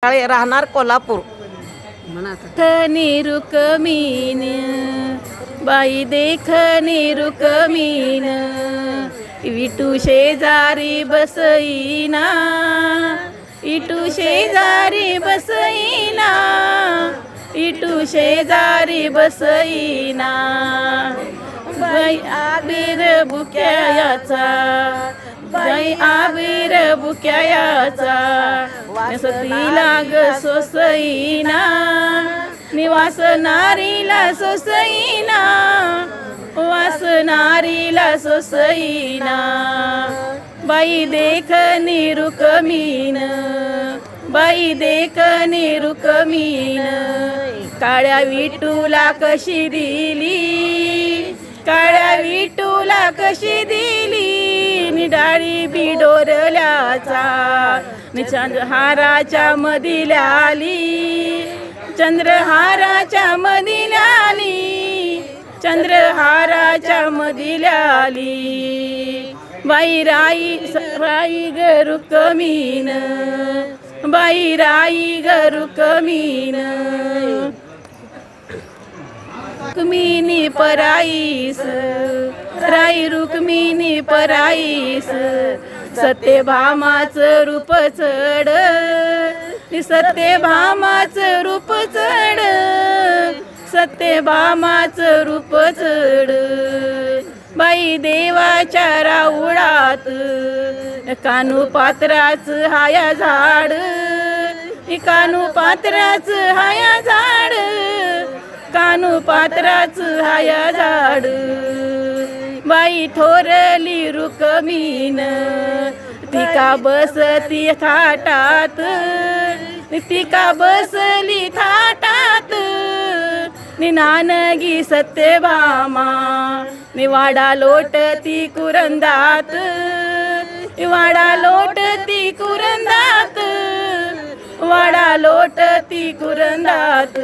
राहणार कोल्हापूर. देखनी रुकमीन बाई देखनी रुकमीन विटू शेजारी बसईना इटू शेजारी बसईना इटू शेजारी बसईना बाई आबीर बुक्याचा बाई आबीर बुक्याचा सतीला ग सोसईना निवासनारीला सोसईना वासनारीला सोसईना बाई देखनी रुकमीन बाई देखनी रुकमीन काळ्या विटूला कशी दिली काळ्या विटूला कशी दिली निडाळी बिडोरल्याचा चंद्रहाराच्या मधीला आली चंद्रहाराच्या मधीला आली चंद्रहाराच्या मधीला आली बाई राई राई ग रुकमीन बाई राई ग रुकमीन रुक्मिणी पराईस राई रुक्मिणी पराईस सत्यभामाचं रूप चढ सत्यभामाचं रूप चढ सत्यभामाचं रूप चढ बाई देवाच्या राऊळात कानू पात्राचं हाया झाड कानू पात्राचं हाया झाड कानू पात्राचं हाया झाड बाई थोरली रुकमीन ती का बसती थाटात ती का बसली थाटात निनानगी सत्यभामा निवाडा लोटती कुरंदात वाडा लोटती कुरंदात वाडा लोटती कुरंदात